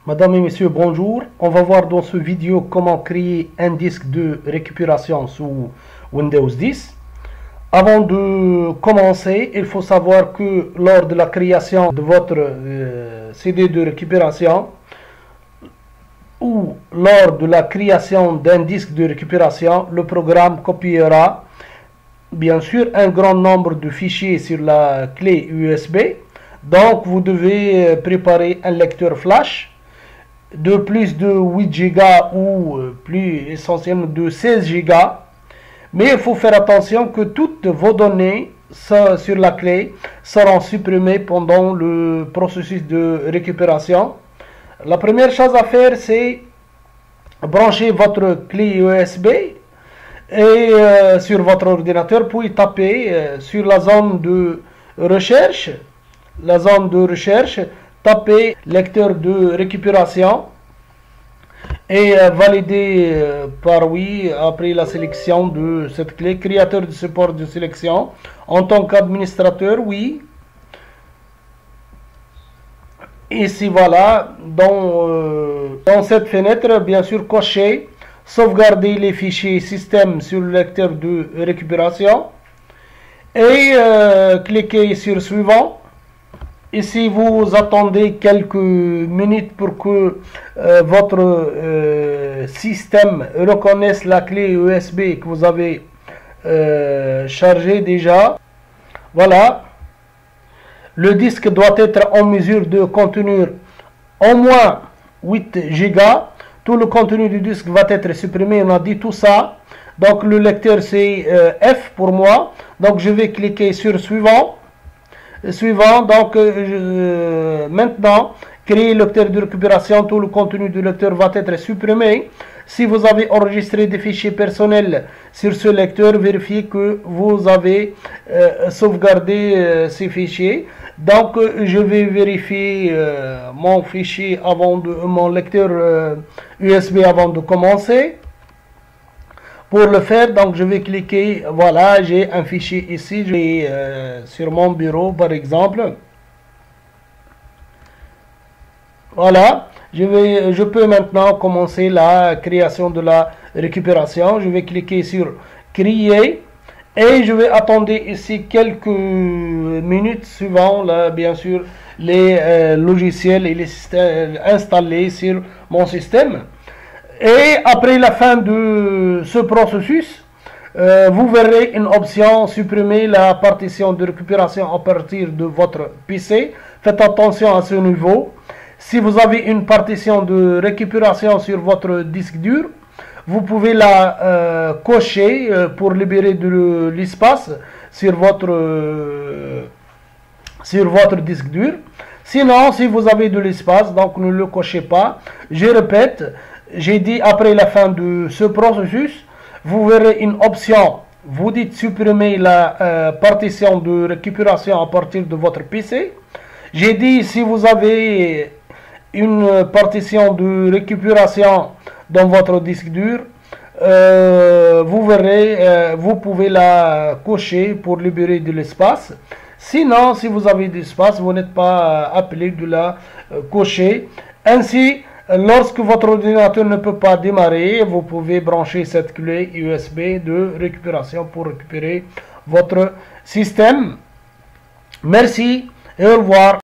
Madame et messieurs, bonjour. On va voir dans ce vidéo comment créer un disque de récupération sous Windows 10. Avant de commencer, il faut savoir que lors de la création de votre CD de récupération ou lors de la création d'un disque de récupération, le programme copiera bien sûr un grand nombre de fichiers sur la clé USB. Donc vous devez préparer un lecteur flash de plus de 8 Go ou plus essentiellement de 16 Go. Mais il faut faire attention que toutes vos données sur la clé seront supprimées pendant le processus de récupération. La première chose à faire, c'est brancher votre clé USB et sur votre ordinateur, puis taper sur la zone de recherche. Tapez lecteur de récupération et valider par oui après la sélection de cette clé. Créateur de support de sélection en tant qu'administrateur, oui. Ici voilà, dans cette fenêtre, bien sûr, cochez sauvegarder les fichiers système sur le lecteur de récupération et cliquez sur suivant. Ici, vous attendez quelques minutes pour que votre système reconnaisse la clé USB que vous avez chargée déjà. Voilà. Le disque doit être en mesure de contenir au moins 8 Go. Tout le contenu du disque va être supprimé. On a dit tout ça. Donc, le lecteur, c'est F pour moi. Donc, je vais cliquer sur suivant. Donc maintenant, créer le lecteur de récupération, tout le contenu du lecteur va être supprimé. Si vous avez enregistré des fichiers personnels sur ce lecteur, vérifiez que vous avez sauvegardé ces fichiers. Donc je vais vérifier mon fichier mon lecteur USB avant de commencer. Pour le faire, donc je vais cliquer, voilà, j'ai un fichier ici, je vais sur mon bureau par exemple. Voilà, je peux maintenant commencer la création de la récupération. Je vais cliquer sur créer et je vais attendre ici quelques minutes suivant là, bien sûr les logiciels et les systèmes installés sur mon système. Et après la fin de ce processus, vous verrez une option supprimer la partition de récupération à partir de votre PC. Faites attention à ce niveau. Si vous avez une partition de récupération sur votre disque dur, vous pouvez la cocher pour libérer de l'espace sur votre disque dur. Sinon, si vous avez de l'espace, donc ne le cochez pas. Je répète. J'ai dit après la fin de ce processus, vous verrez une option. Vous dites supprimer la partition de récupération à partir de votre PC. J'ai dit si vous avez une partition de récupération dans votre disque dur, vous verrez, vous pouvez la cocher pour libérer de l'espace. Sinon, si vous avez de l'espace, vous n'êtes pas appelé de la cocher. Ainsi, lorsque votre ordinateur ne peut pas démarrer, vous pouvez brancher cette clé USB de récupération pour récupérer votre système. Merci et au revoir.